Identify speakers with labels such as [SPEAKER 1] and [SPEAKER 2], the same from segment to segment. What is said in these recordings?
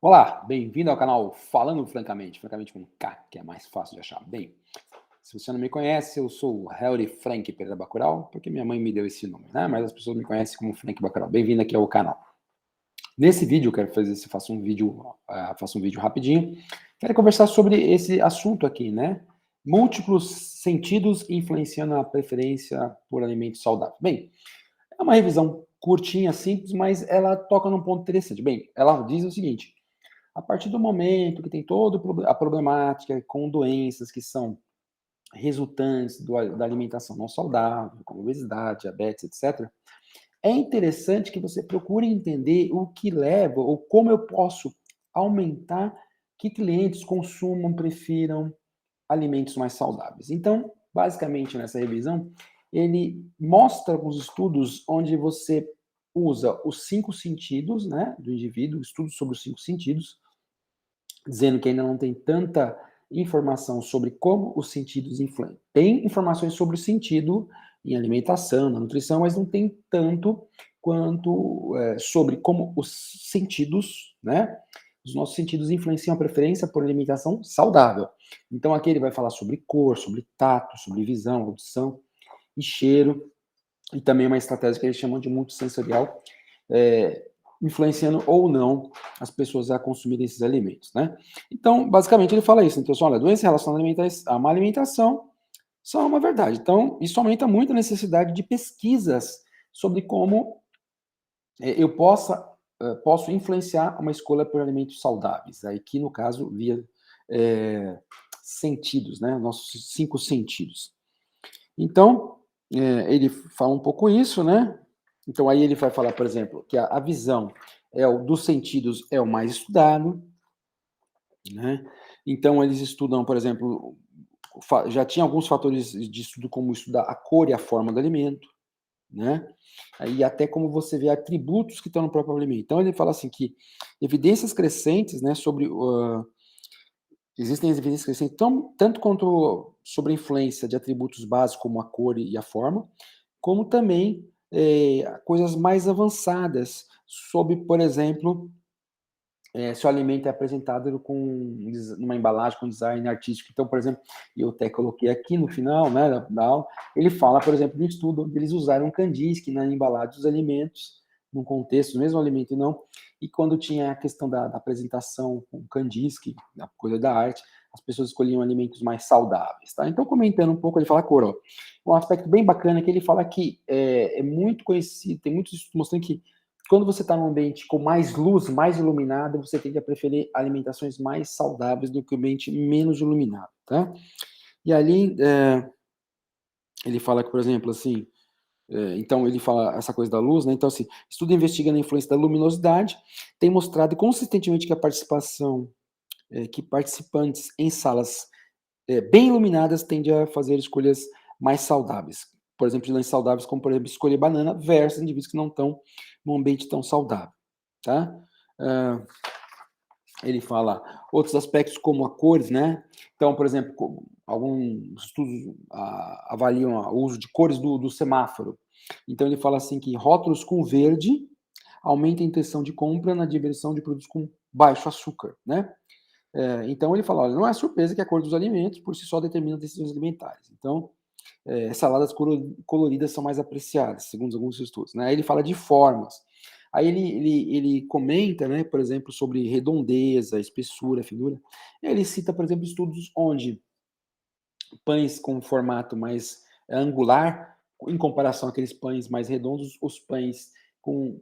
[SPEAKER 1] Olá, bem-vindo ao canal Falando Francamente, francamente com K, que é mais fácil de achar. Bem, se você não me conhece, eu sou o Harry Frank Pereira Bacurau, porque minha mãe me deu esse nome, né? Mas as pessoas me conhecem como Frank Bacurau. Bem-vindo aqui ao canal. Nesse vídeo, eu quero fazer, se faço um vídeo rapidinho. Quero conversar sobre esse assunto aqui, né? Múltiplos sentidos influenciando a preferência por alimentos saudáveis. Bem, é uma revisão curtinha, simples, mas ela toca num ponto interessante. Bem, ela diz o seguinte: a partir do momento que tem toda a problemática com doenças que são resultantes da alimentação não saudável, como obesidade, diabetes, etc., é interessante que você procure entender o que leva ou como eu posso aumentar que clientes consumam, prefiram alimentos mais saudáveis. Então, basicamente, nessa revisão, ele mostra alguns estudos onde você usa os 5 sentidos, né, do indivíduo, estudos sobre os 5 sentidos, dizendo que ainda não tem tanta informação sobre como os sentidos influem. Tem informações sobre o sentido em alimentação, na nutrição, mas não tem tanto quanto sobre como os sentidos, né? Os nossos sentidos influenciam a preferência por alimentação saudável. Então aqui ele vai falar sobre cor, sobre tato, sobre visão, audição e cheiro, e também uma estratégia que eles chamam de multissensorial, é, influenciando ou não as pessoas a consumirem esses alimentos, né? Então, basicamente, ele fala isso. Então, assim, olha, doenças relacionadas a má alimentação são uma verdade. Então, isso aumenta muito a necessidade de pesquisas sobre como eu posso influenciar uma escolha por alimentos saudáveis. Aí, que no caso, via sentidos, né? Nossos 5 sentidos. Então, ele fala um pouco isso, né? Então, aí ele vai falar, por exemplo, que a visão dos sentidos é o mais estudado, né? Então, eles estudam, por exemplo, já tinha alguns fatores de estudo, como estudar a cor e a forma do alimento, né? E até como você vê atributos que estão no próprio alimento. Então, ele fala assim que evidências crescentes, né, sobre existem evidências crescentes tanto quanto sobre a influência de atributos básicos como a cor e a forma, como também coisas mais avançadas sobre, por exemplo, se o alimento é apresentado numa embalagem com design artístico. Então, por exemplo, eu até coloquei aqui no final, né, da aula, ele fala, por exemplo, de um estudo onde eles usaram Kandinsky na embalagem dos alimentos, num contexto do mesmo alimento e não, e quando tinha a questão da apresentação com Kandinsky, da coisa da arte, as pessoas escolhiam alimentos mais saudáveis, tá? Então, comentando um pouco, ele fala a cor, ó. Um aspecto bem bacana é que ele fala que é muito conhecido, tem muitos estudos mostrando que quando você está num ambiente com mais luz, mais iluminado, você tende a preferir alimentações mais saudáveis do que o ambiente menos iluminado, tá? E ali, ele fala que, por exemplo, assim, então ele fala essa coisa da luz, né? Então, assim, estudo investigando a influência da luminosidade tem mostrado consistentemente que a participação, que participantes em salas bem iluminadas tende a fazer escolhas mais saudáveis. Por exemplo, de saudáveis, como, por exemplo, escolher banana versus indivíduos que não estão num ambiente tão saudável, tá? Uh, ele fala outros aspectos como a cores, né? Então, por exemplo, alguns estudos avaliam o uso de cores do semáforo. Então, ele fala assim que rótulos com verde aumenta a intenção de compra na direção de produtos com baixo açúcar, né? Então, ele fala, olha, não é surpresa que a cor dos alimentos, por si só, determina decisões alimentares. Então, saladas coloridas são mais apreciadas, segundo alguns estudos, né? Aí ele fala de formas. Aí ele comenta, né, por exemplo, sobre redondeza, espessura, finura. Ele cita, por exemplo, estudos onde pães com formato mais angular, em comparação àqueles pães mais redondos, os pães com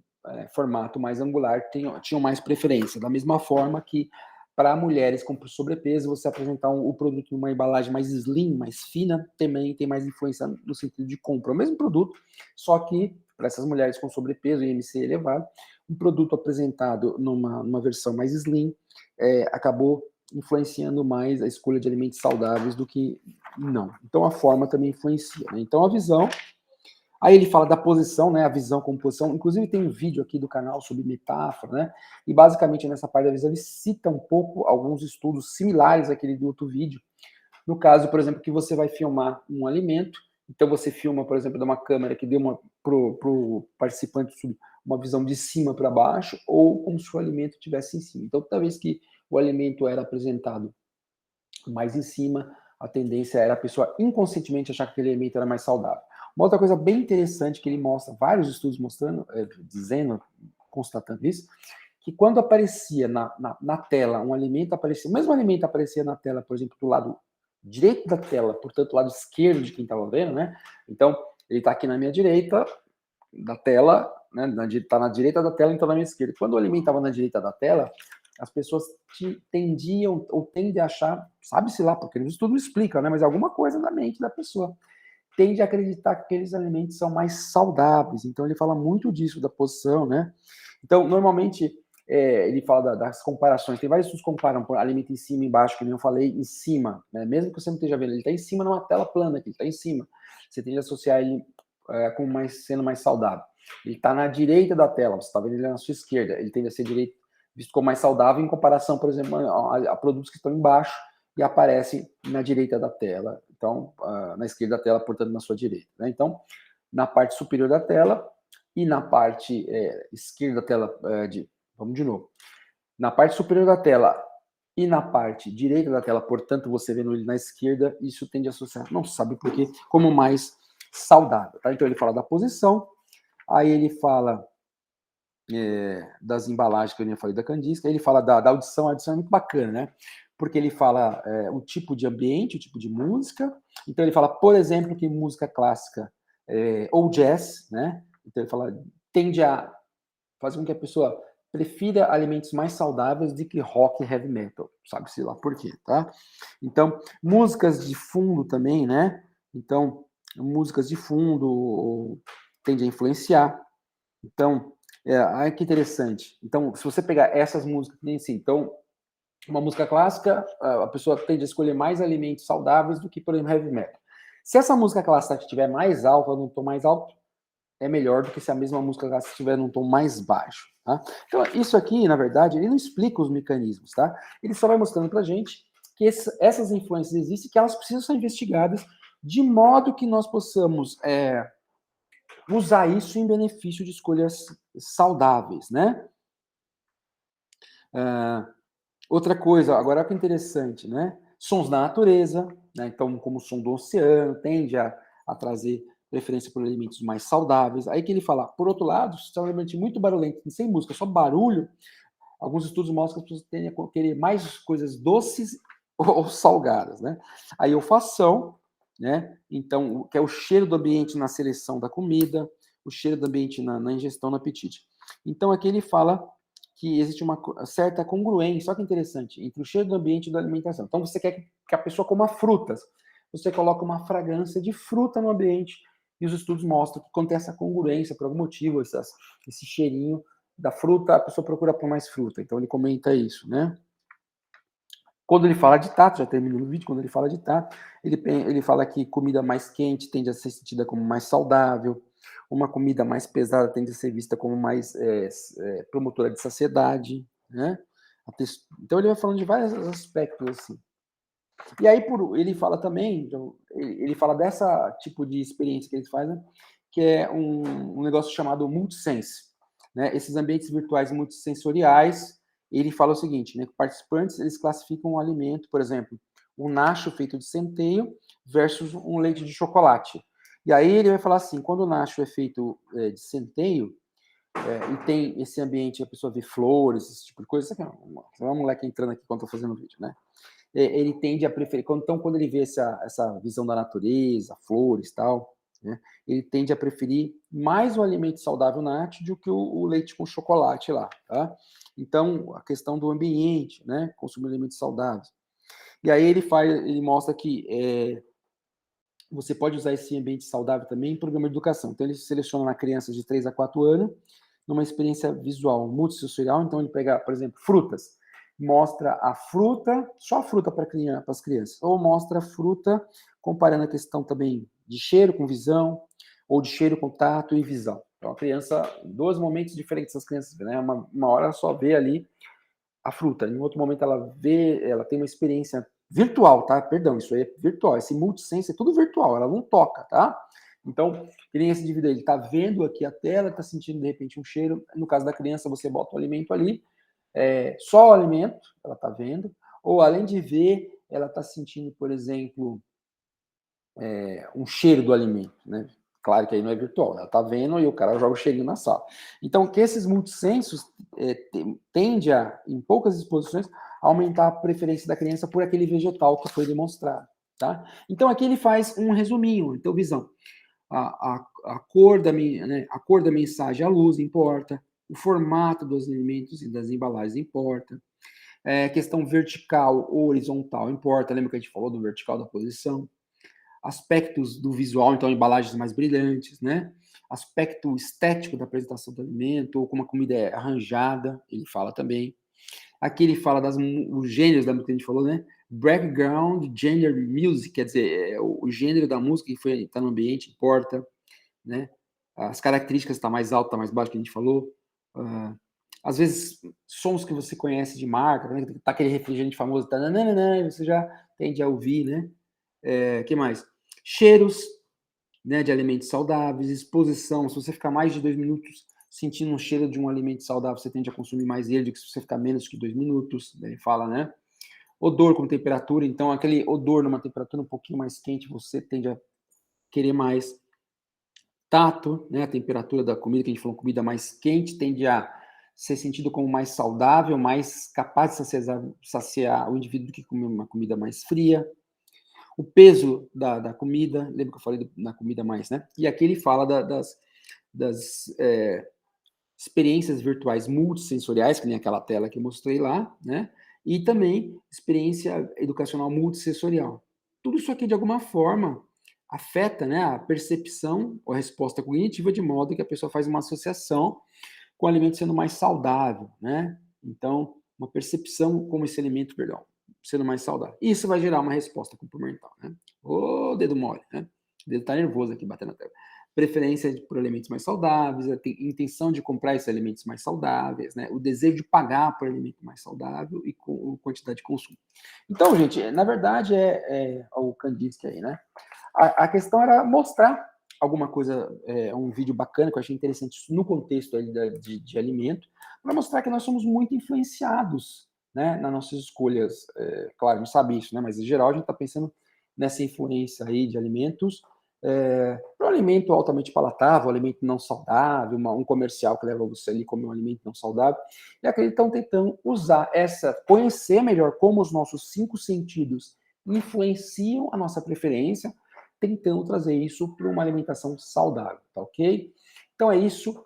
[SPEAKER 1] formato mais angular tinham mais preferência. Da mesma forma que para mulheres com sobrepeso, você apresentar o produto numa embalagem mais slim, mais fina, também tem mais influência no sentido de compra. O mesmo produto, só que para essas mulheres com sobrepeso e IMC elevado, um produto apresentado numa versão mais slim acabou influenciando mais a escolha de alimentos saudáveis do que não. Então a forma também influencia, né? Então a visão. Aí ele fala da posição, né? A visão como posição. Inclusive tem um vídeo aqui do canal sobre metáfora, né? E basicamente nessa parte da visão ele cita um pouco alguns estudos similares àquele do outro vídeo. No caso, por exemplo, que você vai filmar um alimento, então você filma, por exemplo, de uma câmera que deu pro participante uma visão de cima para baixo, ou como se o alimento estivesse em cima. Então, toda vez que o alimento era apresentado mais em cima, a tendência era a pessoa inconscientemente achar que aquele alimento era mais saudável. Uma outra coisa bem interessante que ele mostra, vários estudos mostrando, dizendo, constatando isso, que quando aparecia na tela um alimento, aparecia, o mesmo alimento aparecia na tela, por exemplo, do lado direito da tela, portanto, do lado esquerdo de quem estava vendo, né? Então, ele está aqui na minha direita da tela, né? Está na direita da tela, então na minha esquerda. Quando o alimento estava na direita da tela, as pessoas tendiam ou tendem a achar, sabe-se lá, porque eles tudo explicam, né? Mas alguma coisa na mente da pessoa tende a acreditar que aqueles alimentos são mais saudáveis. Então ele fala muito disso, da posição, né? Então, normalmente, ele fala das comparações. Tem vários estudos que comparam por alimento em cima e embaixo, que nem eu falei, em cima, né? Mesmo que você não esteja vendo, ele está em cima numa tela plana, que ele está em cima. Você tende a associar ele como sendo mais saudável. Ele está na direita da tela, você está vendo ele na sua esquerda. Ele tende a ser visto como mais saudável em comparação, por exemplo, a produtos que estão embaixo e aparecem na direita da tela. Então, na esquerda da tela, portanto, na sua direita. Né? Então, na parte superior da tela e na parte esquerda da tela, vamos de novo. Na parte superior da tela e na parte direita da tela, portanto, você vendo ele na esquerda, isso tende a associar, não sabe por quê, como mais saudável. Tá? Então, ele fala da posição, aí ele fala das embalagens que eu já falei da Candisca, ele fala da audição. A audição é muito bacana, né? Porque ele fala o tipo de ambiente, o tipo de música. Então ele fala, por exemplo, que música clássica ou jazz, né? Então ele fala, tende a fazer com que a pessoa prefira alimentos mais saudáveis do que rock e heavy metal, sabe-se lá por quê, tá? Então, músicas de fundo também, né? Então, músicas de fundo tende a influenciar. Então, olha que interessante. Então, se você pegar essas músicas, nem assim, então, uma música clássica, a pessoa tende a escolher mais alimentos saudáveis do que, por exemplo, heavy metal. Se essa música clássica estiver mais alta, num tom mais alto, é melhor do que se a mesma música clássica estiver num tom mais baixo, tá? Então, isso aqui, na verdade, ele não explica os mecanismos, tá? Ele só vai mostrando pra gente que essas influências existem, que elas precisam ser investigadas de modo que nós possamos usar isso em benefício de escolhas saudáveis, né? Outra coisa, agora olha que interessante, né? Sons da natureza, né? Então, como o som do oceano, tende a trazer preferência por alimentos mais saudáveis. Aí que ele fala, por outro lado, se é um ambiente muito barulhento, sem música, só barulho, alguns estudos mostram que as pessoas tendem a querer mais coisas doces ou salgadas, né? Aí, olfação, né? Então, que é o cheiro do ambiente na seleção da comida, o cheiro do ambiente na ingestão, no apetite. Então, aqui ele fala que existe uma certa congruência, só que interessante, entre o cheiro do ambiente e da alimentação. Então, você quer que a pessoa coma frutas, você coloca uma fragrância de fruta no ambiente, e os estudos mostram que quando tem essa congruência, por algum motivo, esse cheirinho da fruta, a pessoa procura por mais fruta. Então, ele comenta isso, né? Quando ele fala de tato, já terminou o vídeo, quando ele fala de tato, ele fala que comida mais quente tende a ser sentida como mais saudável, uma comida mais pesada tende a ser vista como mais promotora de saciedade, né? Então ele vai falando de vários aspectos assim. E aí ele fala também, então, ele fala dessa tipo de experiência que eles fazem, que é um negócio chamado multisense, né? Esses ambientes virtuais multissensoriais, ele fala o seguinte, né? Que participantes, eles classificam um alimento, por exemplo, um nacho feito de centeio versus um leite de chocolate. E aí ele vai falar assim, quando o nacho é feito de centeio, e tem esse ambiente, a pessoa vê flores, esse tipo de coisa, isso aqui é uma moleque entrando aqui quando eu tô fazendo o vídeo, né? Ele tende a preferir, então quando ele vê essa visão da natureza, flores e tal, né, ele tende a preferir mais o alimento saudável nat do que o leite com chocolate lá, tá? Então, a questão do ambiente, né, consumir alimentos saudáveis. E aí ele mostra que você pode usar esse ambiente saudável também em programa de educação. Então, ele seleciona na criança de 3 a 4 anos, numa experiência visual multissensorial. Então, ele pega, por exemplo, frutas. Mostra a fruta, só a fruta para as crianças. Ou mostra a fruta comparando a questão também de cheiro com visão, ou de cheiro com tato e visão. Então, a criança, em dois momentos diferentes as crianças, né? Uma hora ela só vê ali a fruta, em outro momento ela tem uma experiência virtual, tá? Perdão, isso aí é virtual. Esse multisense é tudo virtual, ela não toca, tá? Então, que nem esse indivíduo, ele está vendo aqui a tela, está sentindo de repente um cheiro. No caso da criança, você bota o alimento ali, só o alimento, ela está vendo, ou além de ver, ela está sentindo, por exemplo, um cheiro do alimento, né? Claro que aí não é virtual, ela está vendo e o cara joga o cheirinho na sala. Então, que esses multissensos tende a, em poucas exposições, aumentar a preferência da criança por aquele vegetal que foi demonstrado, tá? Então, aqui ele faz um resuminho. Então, visão. A cor né, a cor da mensagem, a luz importa, o formato dos alimentos e das embalagens importa, questão vertical ou horizontal importa, lembra que a gente falou do vertical da posição, aspectos do visual, então embalagens mais brilhantes, né? Aspecto estético da apresentação do alimento, ou como a comida é arranjada, ele fala também. Aqui ele fala os gêneros da música que a gente falou, né? Background Gender Music, quer dizer, o gênero da música que está no ambiente importa, né? As características, está mais alto, está mais baixo, que a gente falou. Às vezes, sons que você conhece de marca, né? Tá aquele refrigerante famoso, tá, nananana, você já tende a ouvir, né? Que mais? Cheiros, né, de alimentos saudáveis, exposição. Se você ficar mais de 2 minutos sentindo um cheiro de um alimento saudável, você tende a consumir mais ele do que se você ficar menos que 2 minutos. Ele fala, né? Odor com temperatura, então aquele odor numa temperatura um pouquinho mais quente, você tende a querer mais. Tato, né, a temperatura da comida, que a gente falou, comida mais quente, tende a ser sentido como mais saudável, mais capaz de saciar o indivíduo do que comer uma comida mais fria. O peso da comida, lembra que eu falei na comida mais, né? E aqui ele fala das experiências virtuais multissensoriais, que nem aquela tela que eu mostrei lá, né? E também experiência educacional multissensorial. Tudo isso aqui, de alguma forma, afeta, né, a percepção ou a resposta cognitiva, de modo que a pessoa faz uma associação com o alimento sendo mais saudável, né? Então, uma percepção como esse alimento, perdão, sendo mais saudável. Isso vai gerar uma resposta comportamental, né? Ô, dedo mole, né? O dedo tá nervoso aqui, batendo na tela. Preferência por alimentos mais saudáveis, a intenção de comprar esses alimentos mais saudáveis, né? O desejo de pagar por alimento mais saudável e com quantidade de consumo. Então, gente, na verdade, o Kandinsky aí, né? A questão era mostrar alguma coisa, um vídeo bacana, que eu achei interessante no contexto aí de alimento, para mostrar que nós somos muito influenciados, né, nas nossas escolhas. Claro, não sabe isso, né, mas em geral a gente está pensando nessa influência aí de alimentos, para um alimento altamente palatável, um alimento não saudável, um comercial que leva você ali a comer um alimento não saudável, e aqui eles estão tentando usar conhecer melhor como os nossos 5 sentidos influenciam a nossa preferência, tentando trazer isso para uma alimentação saudável, tá ok? Então é isso.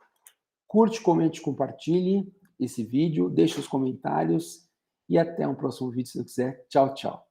[SPEAKER 1] Curte, comente, compartilhe esse vídeo, deixe os comentários e até um próximo vídeo se você quiser. Tchau, tchau.